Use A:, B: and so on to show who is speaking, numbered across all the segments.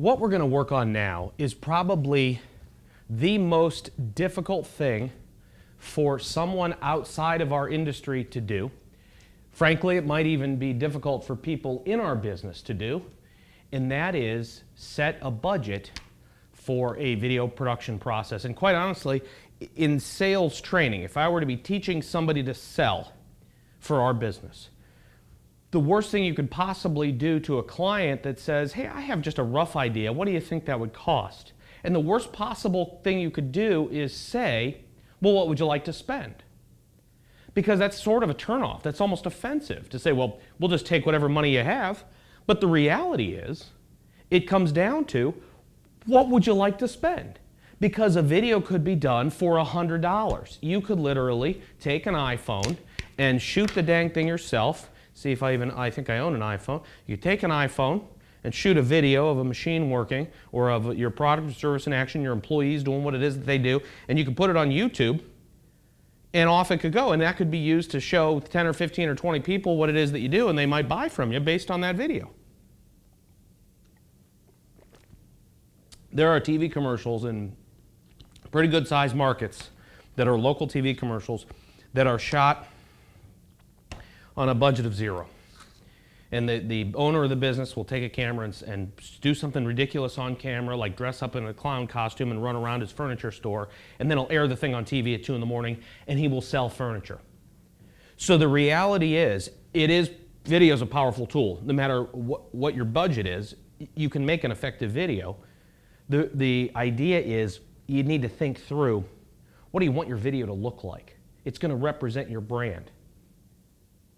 A: What we're going to work on now is probably the most difficult thing for someone outside of our industry to do. Frankly, it might even be difficult for people in our business to do, and that is set a budget for a video production process. And quite honestly, in sales training, if I were to be teaching somebody to sell for our business, the worst thing you could possibly do to a client that says, hey, I have just a rough idea, what do you think that would cost? And the worst possible thing you could do is say, well, what would you like to spend? Because that's sort of a turnoff. That's almost offensive to say, well, we'll just take whatever money you have. But the reality is, it comes down to, what would you like to spend? Because a video could be done for $100. You could literally take an iPhone and shoot the dang thing yourself. See if I think I own an iPhone. You take an iPhone and shoot a video of a machine working or of your product or service in action, your employees doing what it is that they do, and you can put it on YouTube, and off it could go. And that could be used to show 10 or 15 or 20 people what it is that you do, and they might buy from you based on that video. There are TV commercials in pretty good sized markets that are local TV commercials that are shot on a budget of zero. And the owner of the business will take a camera and do something ridiculous on camera, like dress up in a clown costume and run around his furniture store, and then he'll air the thing on TV at 2 in the morning, and he will sell furniture. So the reality is, video is a powerful tool. No matter what your budget is, you can make an effective video. The idea is, you need to think through, what do you want your video to look like? It's going to represent your brand.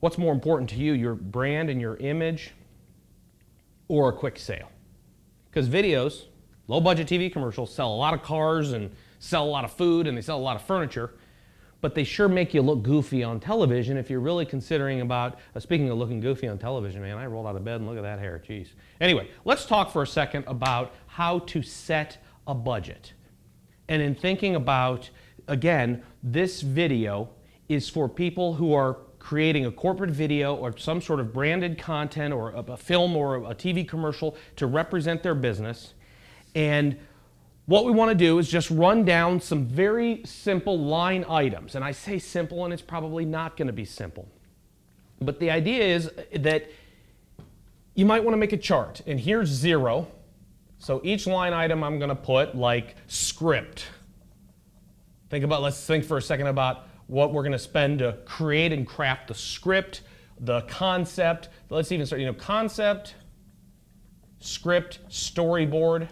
A: What's more important to you, your brand and your image, or a quick sale? Because videos, low-budget TV commercials, sell a lot of cars and sell a lot of food and they sell a lot of furniture, but they sure make you look goofy on television if you're really considering about, speaking of looking goofy on television, man, I rolled out of bed and look at that hair, jeez. Anyway, let's talk for a second about how to set a budget. And in thinking about, again, this video is for people who are creating a corporate video or some sort of branded content or a film or a TV commercial to represent their business. And what we want to do is just run down some very simple line items. And I say simple, and it's probably not going to be simple. But the idea is that you might want to make a chart. And here's 0. So each line item I'm going to put like script. Let's think for a second about what we're going to spend to create and craft the script, the concept. Let's even start, concept, script, storyboard.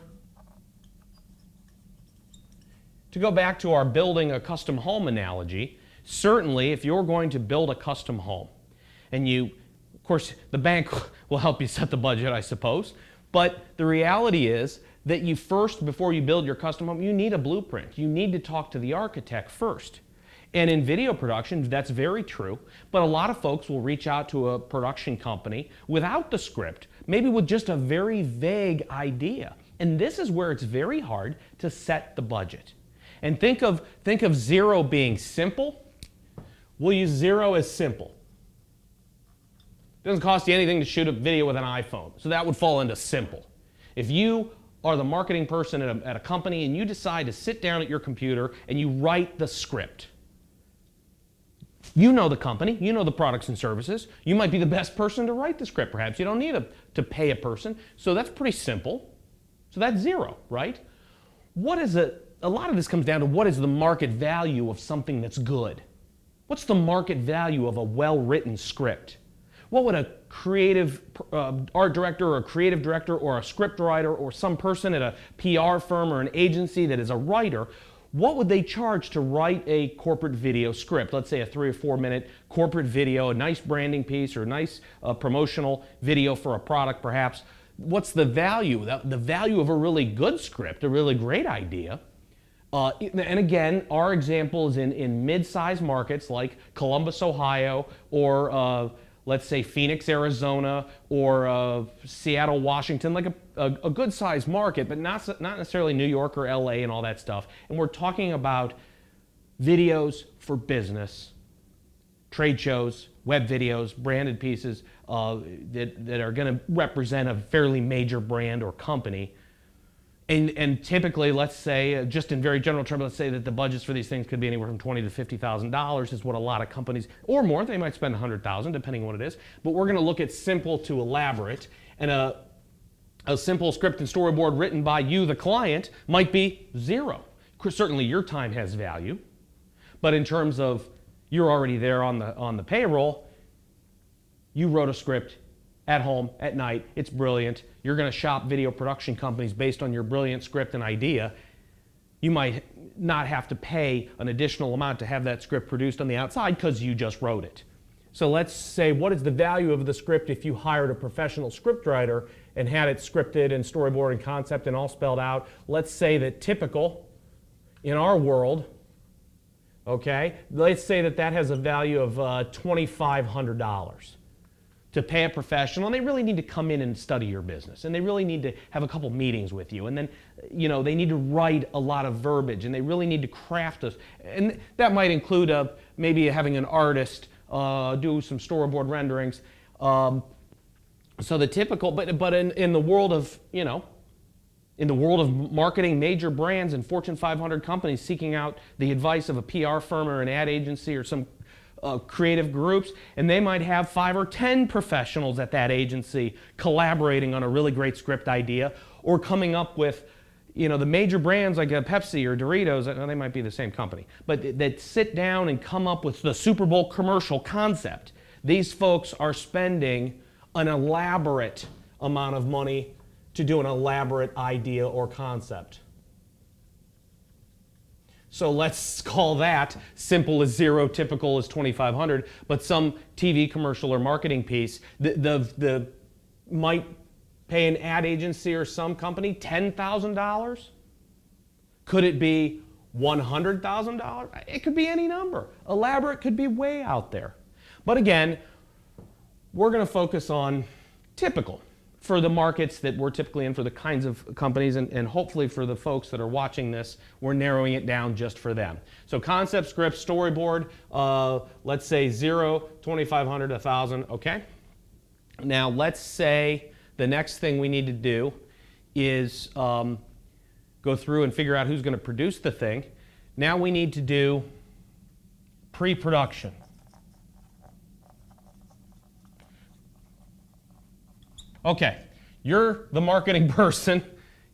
A: To go back to our building a custom home analogy, certainly if you're going to build a custom home, and of course, the bank will help you set the budget, I suppose, but the reality is that you first, before you build your custom home, you need a blueprint. You need to talk to the architect first. And in video production, that's very true, but a lot of folks will reach out to a production company without the script, maybe with just a very vague idea. And this is where it's very hard to set the budget. And think of 0 being simple. We'll use 0 as simple. It doesn't cost you anything to shoot a video with an iPhone, so that would fall into simple. If you are the marketing person at a company and you decide to sit down at your computer and you write the script, you know the company, you know the products and services. You might be the best person to write the script, perhaps. You don't need to pay a person. So that's pretty simple. So that's 0, right? A lot of this comes down to what is the market value of something that's good? What's the market value of a well-written script? What would a creative art director or a creative director or a script writer or some person at a PR firm or an agency that is a writer, what would they charge to write a corporate video script? Let's say a 3 or 4 minute corporate video, a nice branding piece or a nice promotional video for a product perhaps. What's the value? The value of a really good script, a really great idea. And again, our example is in mid-sized markets like Columbus, Ohio, or let's say Phoenix, Arizona, or Seattle, Washington, like a good-sized market, but not necessarily New York or LA and all that stuff. And we're talking about videos for business, trade shows, web videos, branded pieces that are going to represent a fairly major brand or company And typically, let's say, just in very general terms, let's say that the budgets for these things could be anywhere from $20,000 to $50,000 is what a lot of companies, or more, they might spend $100,000 depending on what it is. But we're going to look at simple to elaborate, and a simple script and storyboard written by you, the client, might be zero. Certainly, your time has value, but in terms of you're already there on the payroll, you wrote a script at home, at night, it's brilliant. You're going to shop video production companies based on your brilliant script and idea. You might not have to pay an additional amount to have that script produced on the outside because you just wrote it. So let's say, what is the value of the script if you hired a professional scriptwriter and had it scripted and storyboard and concept and all spelled out? Let's say that typical in our world, okay, let's say that that has a value of $2,500. To pay a professional, and they really need to come in and study your business, and they really need to have a couple meetings with you, and then they need to write a lot of verbiage, and they really need to craft us, and that might include maybe having an artist do some storyboard renderings. So the typical, but in the world of in the world of marketing, major brands and Fortune 500 companies seeking out the advice of a PR firm or an ad agency or some creative groups, and they might have 5 or 10 professionals at that agency collaborating on a really great script idea, or coming up with, the major brands like Pepsi or Doritos, they might be the same company, but that sit down and come up with the Super Bowl commercial concept. These folks are spending an elaborate amount of money to do an elaborate idea or concept. So let's call that simple as zero, typical as 2,500, but some TV commercial or marketing piece, the might pay an ad agency or some company $10,000? Could it be $100,000? It could be any number. Elaborate could be way out there. But again, we're going to focus on typical for the markets that we're typically in, for the kinds of companies, and hopefully for the folks that are watching this, we're narrowing it down just for them. So concept, script, storyboard, let's say 0, 2,500, 1,000, okay? Now let's say the next thing we need to do is go through and figure out who's going to produce the thing. Now we need to do pre-production. Okay, you're the marketing person,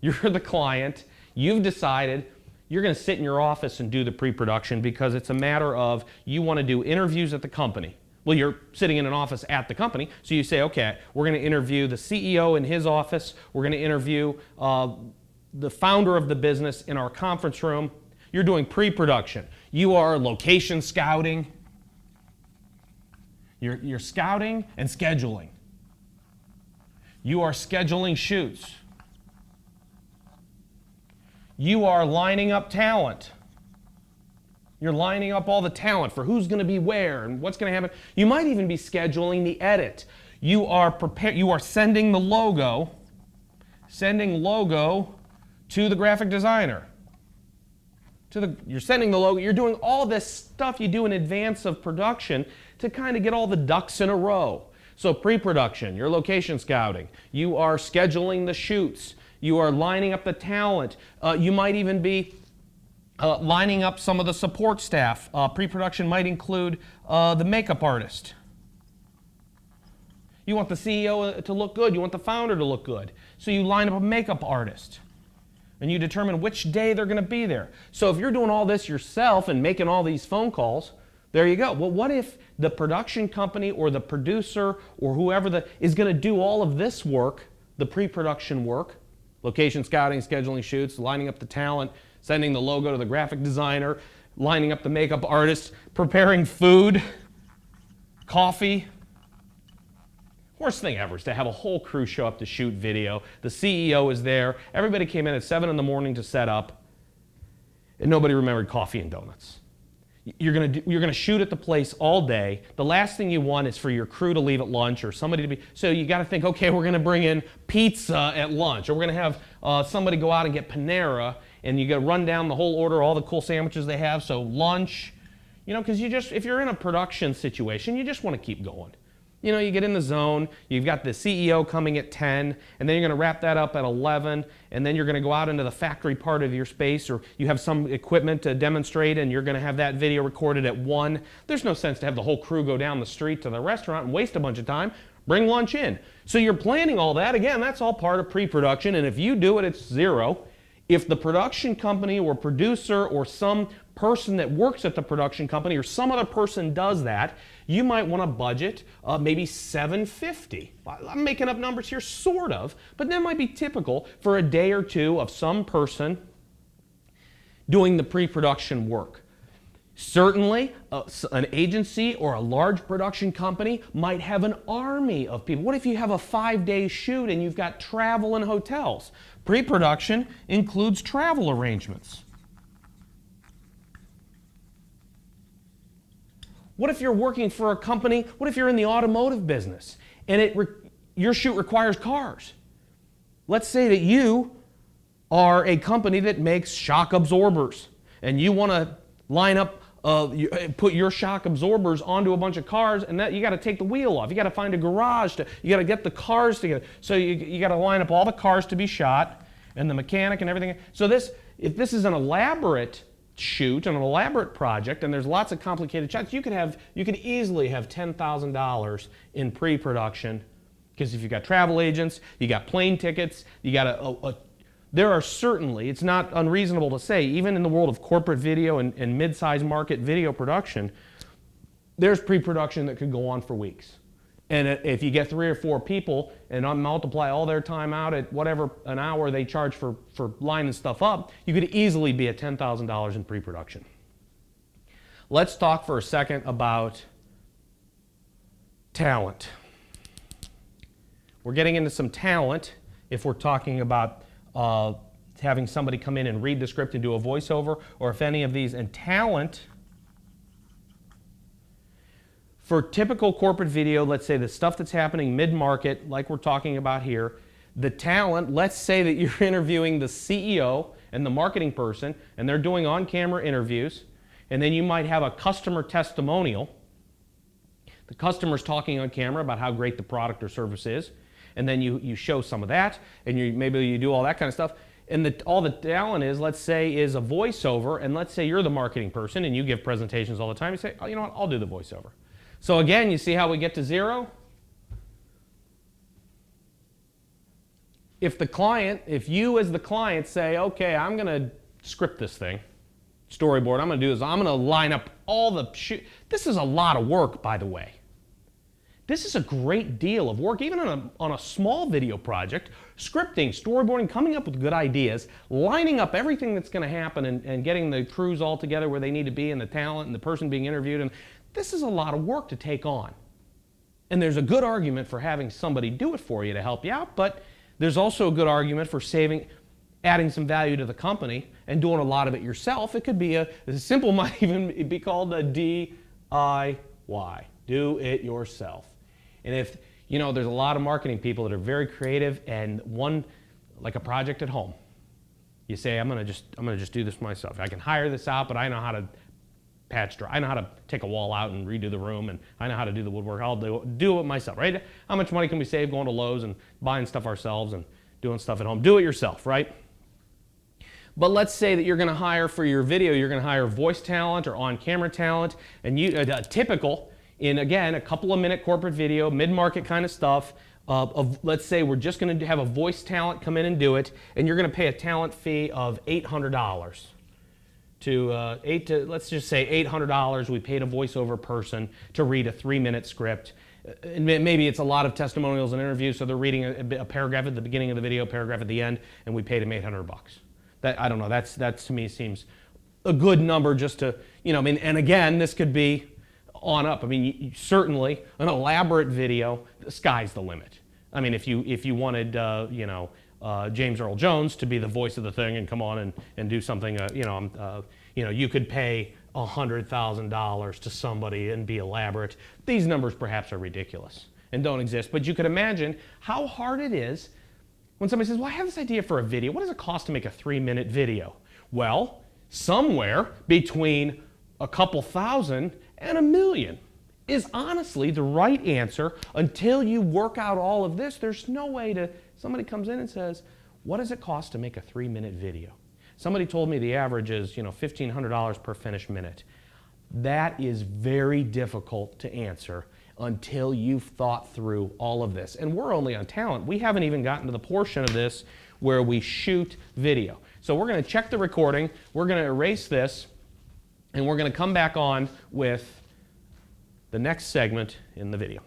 A: you're the client, you've decided you're going to sit in your office and do the pre-production because it's a matter of you want to do interviews at the company. Well, you're sitting in an office at the company, so you say, okay, we're going to interview the CEO in his office, we're going to interview the founder of the business in our conference room. You're doing pre-production. You are location scouting. You're scouting and scheduling. You are scheduling shoots. You are lining up talent. You're lining up all the talent for who's going to be where and what's going to happen. You might even be scheduling the edit. You are sending the logo, to the graphic designer. You're sending the logo. You're doing all this stuff you do in advance of production to kind of get all the ducks in a row. So pre-production, you're location scouting, you are scheduling the shoots, you are lining up the talent, you might even be lining up some of the support staff. Pre-production might include the makeup artist. You want the CEO to look good, you want the founder to look good, so you line up a makeup artist. And you determine which day they're going to be there. So if you're doing all this yourself and making all these phone calls, there you go. Well, what if the production company or the producer or whoever is going to do all of this work, the pre-production work, location scouting, scheduling shoots, lining up the talent, sending the logo to the graphic designer, lining up the makeup artist, preparing food, coffee. Worst thing ever is to have a whole crew show up to shoot video. The CEO is there. Everybody came in at 7 in the morning to set up, and nobody remembered coffee and donuts. You're going to shoot at the place all day. The last thing you want is for your crew to leave at lunch or somebody to be. So you got to think, okay, we're going to bring in pizza at lunch, or we're going to have somebody go out and get Panera, and you got to run down the whole order, all the cool sandwiches they have. So lunch, because if you're in a production situation, you just want to keep going. You know, you get in the zone, you've got the CEO coming at 10, and then you're going to wrap that up at 11, and then you're going to go out into the factory part of your space, or you have some equipment to demonstrate, and you're going to have that video recorded at 1. There's no sense to have the whole crew go down the street to the restaurant and waste a bunch of time. Bring lunch in. So you're planning all that. Again, that's all part of pre-production, and if you do it, it's 0. If the production company or producer or some person that works at the production company or some other person does that, you might want to budget maybe $750. I'm making up numbers here, sort of, but that might be typical for a day or two of some person doing the pre-production work. Certainly, an agency or a large production company might have an army of people. What if you have a 5-day shoot and you've got travel and hotels? Pre-production includes travel arrangements. What if you're working for a company? What if you're in the automotive business and your shoot requires cars? Let's say that you are a company that makes shock absorbers and you want to line up, put your shock absorbers onto a bunch of cars, and that you got to take the wheel off. You got to find a garage you got to get the cars together. So you got to line up all the cars to be shot and the mechanic and everything. So if this is an elaborate shoot, an elaborate project, and there's lots of complicated shots, you could easily have $10,000 in pre-production, because if you've got travel agents, you got plane tickets, you got there are certainly, it's not unreasonable to say, even in the world of corporate video and mid-size market video production, there's pre-production that could go on for weeks. And if you get 3 or 4 people and multiply all their time out at whatever an hour they charge for lining stuff up, you could easily be at $10,000 in pre-production. Let's talk for a second about talent. We're getting into some talent if we're talking about having somebody come in and read the script and do a voiceover, or if any of these. And talent, for typical corporate video, let's say the stuff that's happening mid-market, like we're talking about here, the talent, let's say that you're interviewing the CEO and the marketing person, and they're doing on-camera interviews, and then you might have a customer testimonial. The customer's talking on camera about how great the product or service is, and then you show some of that, and maybe you do all that kind of stuff. And all the talent is, let's say, is a voiceover, and let's say you're the marketing person and you give presentations all the time. You say, oh, you know what, I'll do the voiceover. So again, you see how we get to 0? If you as the client say, okay, I'm going to script this thing, storyboard, I'm going to do this, I'm going to line up all the this is a lot of work, by the way. This is a great deal of work, even on a small video project, scripting, storyboarding, coming up with good ideas, lining up everything that's going to happen, and getting the crews all together where they need to be, and the talent and the person being interviewed. And this is a lot of work to take on. And there's a good argument for having somebody do it for you to help you out, but there's also a good argument for adding some value to the company and doing a lot of it yourself. It could be simple might even be called a DIY, do it yourself. And if, you know, there's a lot of marketing people that are very creative, and like a project at home, you say, I'm gonna just do this myself. I can hire this out, but I know how to I know how to take a wall out and redo the room, and I know how to do the woodwork. I'll do it myself, right? How much money can we save going to Lowe's and buying stuff ourselves and doing stuff at home? Do it yourself, right? But let's say that you're going to hire for your video, you're going to hire voice talent or on-camera talent, and typical in, again, a couple of minute corporate video, mid-market kind of stuff. Let's say we're just going to have a voice talent come in and do it, and you're going to pay a talent fee of $800. Let's just say $800, we paid a voiceover person to read a 3-minute script. And maybe it's a lot of testimonials and interviews, so they're reading a paragraph at the beginning of the video, paragraph at the end, and we paid them $800. I don't know, that to me seems a good number just to, you know, I mean, and again, this could be on up. I mean, certainly an elaborate video, the sky's the limit. I mean, if you wanted, James Earl Jones to be the voice of the thing and come on and do something, you could pay $100,000 to somebody and be elaborate. These numbers perhaps are ridiculous and don't exist, but you could imagine how hard it is when somebody says, well, I have this idea for a video. What does it cost to make a 3-minute video? Well, somewhere between a couple thousand and $1 million. is honestly the right answer until you work out all of this. There's no way to, somebody comes in and says, what does it cost to make a 3-minute video? Somebody told me the average is, $1,500 per finished minute. That is very difficult to answer until you've thought through all of this. And we're only on talent. We haven't even gotten to the portion of this where we shoot video. So we're going to check the recording, we're going to erase this, and we're going to come back on with the next segment in the video.